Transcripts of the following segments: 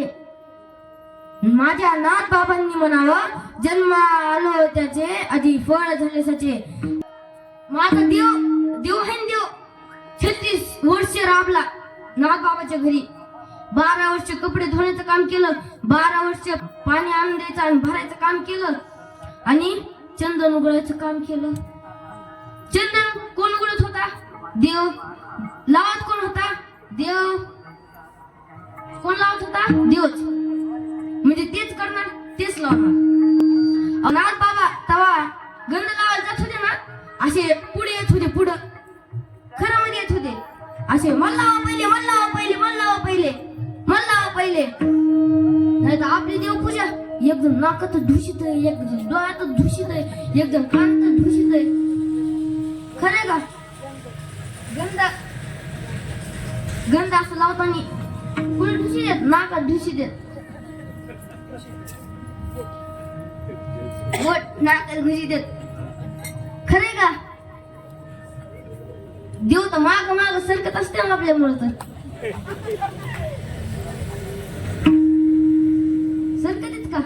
त्याचे, माझ्या नाथ बाबांनी म्हणावं जन्म आलो त्याचे, आधी फळ झाले साचे. माझा देव आहे ना देव, 36 वर्ष राबला नाथ बाबाच्या घरी. 12 वर्ष कपडे धुण्याचं काम केलं, 12 वर्ष पाणी आणून द्यायचं आणि भरायचं काम केलं, आणि चंदन उघडायचं काम केलं. चंदन कोण उघडत होता? देव. लावत कोण होता? देव. कोण लावत होता? देवच. म्हणजे तेच करणार, तेच लावणार. नाथ बाबा तवा गंध लावायला जात होते ना, असे पुढे येत होते, पुढं खरं मध्ये येत होते, असे मला लावा पहिले, मला लावा पहिले, मला लावा पहिले, मला लावा पहिले. नाही तर आपली देवपूजा एकदम नाकात दूषित आहे, एकदम डोळ्यात दूषित आहे, एकदम कानात दूषित आहे. खरंय का? गंध असं लावताना पुढे दूषित आहेत, नाकात दूषित आहेत, नाकात दूषित आहेत. खरंय का? देव तर माग माग सरकत असते ना आपल्यामुळे, तर सरकत का?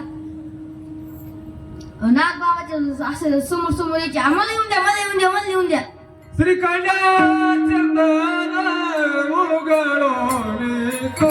नाथ बाबाच्या असं समोर समोर यायचे, आम्हाला येऊन द्या, मला येऊन द्या, मला येऊन द्या. श्रीखंडा चंदन उघडोनी को,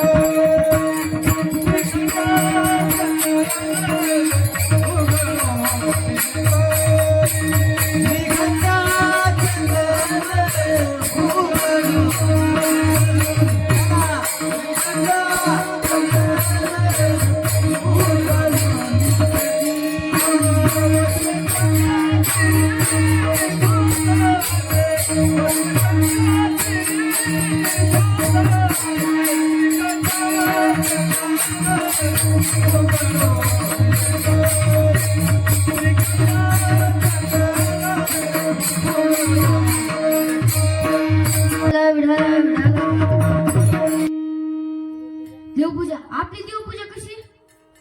देवपूजा. आपली देवपूजा कशी?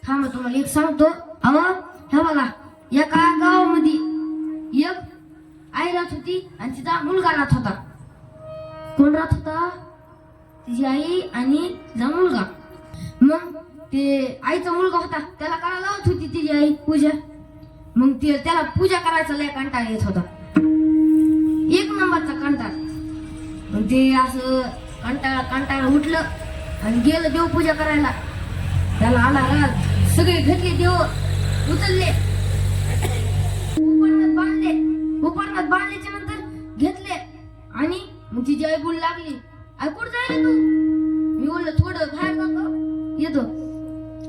थांबा तुम्हाला एक सांगतो. हे बघा, एका गावामध्ये एक आई राहत होती आणि तिचा मुलगा राहत होता. कोण राहत होता? तिची आई आणि तिचा मुलगा. मग ते आईचा मुलगा होता, त्याला करायला लावत होती तिची आई पूजा. मग त्याला पूजा करायचा लय कंटाळा येत होता, एक नंबरचा कंटाळा. मग ते असं कंटाळा उठलं आणि गेलं देवपूजा करायला. त्याला आला राग, सगळे घेतले देव, उचलले, उपरणात बांधल्याच्या नंतर घेतले. आणि मग तिची आई बोलू लागली, आई कुठं जायला तू? मी बोललो थोडं बाहेर जातो, येतो.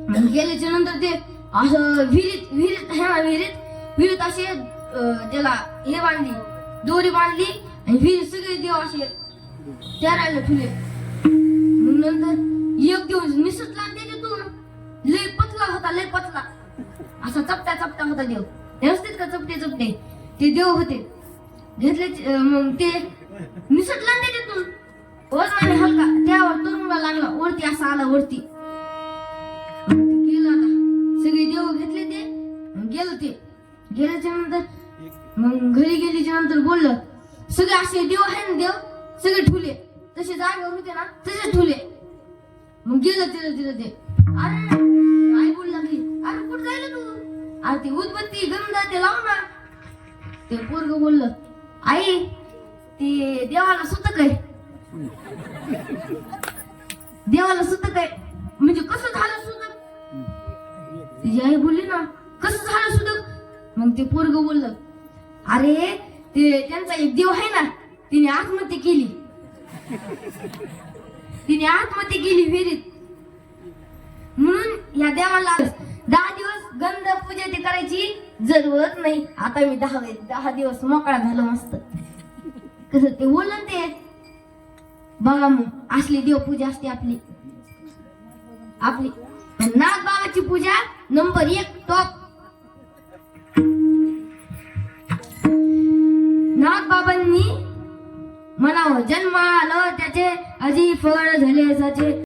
मग गेल्याच्या नंतर ते असं विहिरीत असे त्याला हे बांधली, दोरी बांधली, आणि विहिरीत सगळे देव असे तैरायला ठेवले. मग नंतर एक दिवस निसटला त्याच्यातून, लय पतला होता, लय पतला, असा चपटा होता देव. व्यवस्थित का चपटे ते देव होते. घेतले, मग ते निसटला त्याच्यातून, वजनाने हलका, त्यावर तरुणा लागला, वरती असा आला वरती. गेला आता, सगळे देव घेतले ते, गेलं ते. गेल्याच्या नंतर मग घरी गेल्याच्या नंतर बोललं, सगळे असे देव आहे ना, देव सगळे ठुले, तसे जागेवर होते ना तसे ठुले. मग गेलं तिला ते. अरे आई बोलू लागली, अरे कुठं जायला तू? अरे ते उदबत्ती गंध ते लाव ना. ते पोरग बोललं, आई ते देवाला सुतक आहे. देवाला सुतक आहे म्हणजे कसं झालं सुतक? तिची आई बोलली ना, कसं झालं सुतक? मग ते पोरग बोललं, अरे ते त्यांचा एक देव आहे ना, तिने आत्महत्या केली, विहिरीत. म्हणून या देवाला 10 दिवस गंध पूजा ते करायची जरूरत नाही. आता मी 10 दिवस मोकळा झालो मस्त. कसं ते बोललं ते बघा. मग असली देवपूजा असते आपली. नाथ बाबाची पूजा नंबर 1 टॉप. नाथ बाबांनी म्हणावं जन्म आलं त्याचे, अजी फळ झाले साचे.